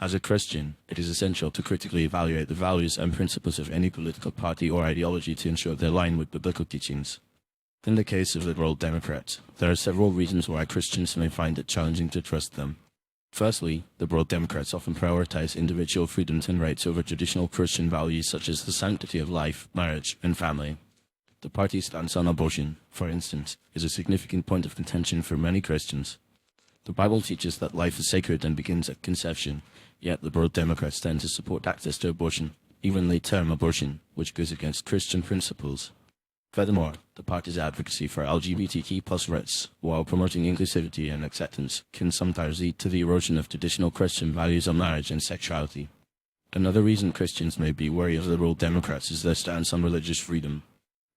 As a Christian, it is essential to critically evaluate the values and principles of any political party or ideology to ensure they align with biblical teachings. In the case of liberal Democrats, there are several reasons why Christians may find it challenging to trust them. Firstly, liberal Democrats often prioritize individual freedoms and rights over traditional Christian values such as the sanctity of life, marriage, and family. The party's stance on abortion, for instance, is a significant point of contention for many Christians. The Bible teaches that life is sacred and begins at conception, yet liberal Democrats tend to support access to abortion, even late-term abortion, which goes against Christian principles. Furthermore, the party's advocacy for LGBTQ+ rights, while promoting inclusivity and acceptance, can sometimes lead to the erosion of traditional Christian values on marriage and sexuality. Another reason Christians may be wary of liberal Democrats is their stance on religious freedom.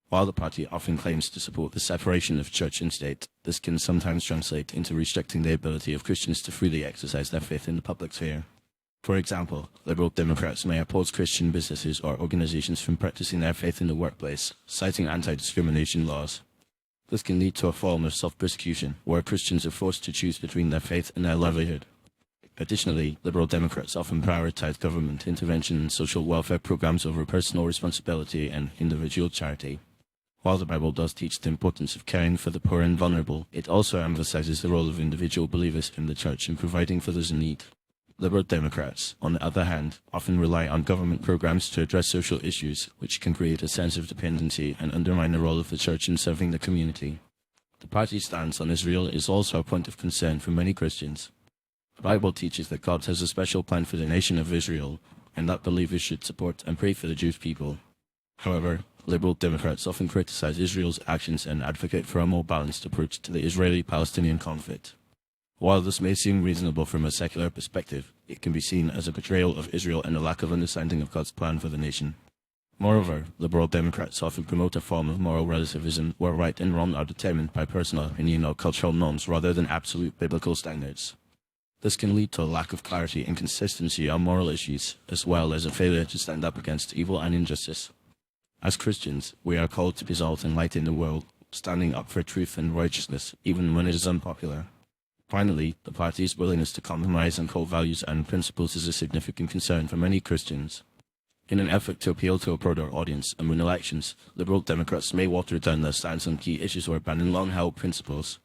While the party often claims to support the separation of church and state, this can sometimes translate into restricting the ability of Christians to freely exercise their faith in the public sphere. For example, liberal Democrats may oppose Christian businesses or organizations from practicing their faith in the workplace, citing anti-discrimination laws. This can lead to a form of self-persecution, where Christians are forced to choose between their faith and their livelihood. Additionally, liberal Democrats often prioritize government intervention and social welfare programs over personal responsibility and individual charity. While the Bible does teach the importance of caring for the poor and vulnerable, it also emphasizes the role of individual believers in the church in providing for those in need. Liberal Democrats, on the other hand, often rely on government programs to address social issues, which can create a sense of dependency and undermine the role of the church in serving the community. The party's stance on Israel is also a point of concern for many Christians. The Bible teaches that God has a special plan for the nation of Israel, and that believers should support and pray for the Jewish people. However, liberal Democrats often criticize Israel's actions and advocate for a more balanced approach to the Israeli-Palestinian conflict. While this may seem reasonable from a secular perspective, it can be seen as a betrayal of Israel and a lack of understanding of God's plan for the nation. Moreover, liberal Democrats often promote a form of moral relativism where right and wrong are determined by personal opinion or cultural norms rather than absolute biblical standards. This can lead to a lack of clarity and consistency on moral issues, as well as a failure to stand up against evil and injustice. As Christians, we are called to be salt and light in the world, standing up for truth and righteousness, even when it is unpopular. Finally, the party's willingness to compromise on core values and principles is a significant concern for many Christians. In an effort to appeal to a broader audience and win elections, liberal Democrats may water down their stance on key issues or abandon long-held principles.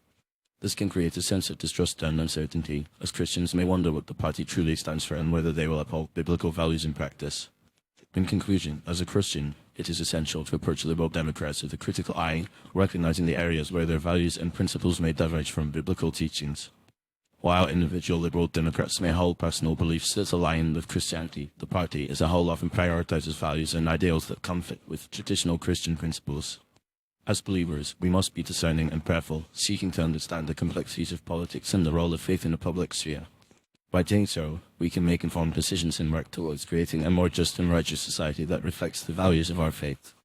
This can create a sense of distrust and uncertainty, as Christians may wonder what the party truly stands for and whether they will uphold biblical values in practice. In conclusion, as a Christian, it is essential to approach liberal Democrats with a critical eye, recognizing the areas where their values and principles may diverge from biblical teachings. While individual liberal Democrats may hold personal beliefs that align with Christianity, the party as a whole often prioritizes values and ideals that conflict with traditional Christian principles. As believers, we must be discerning and prayerful, seeking to understand the complexities of politics and the role of faith in the public sphere. By doing so, we can make informed decisions and work towards creating a more just and righteous society that reflects the values of our faith.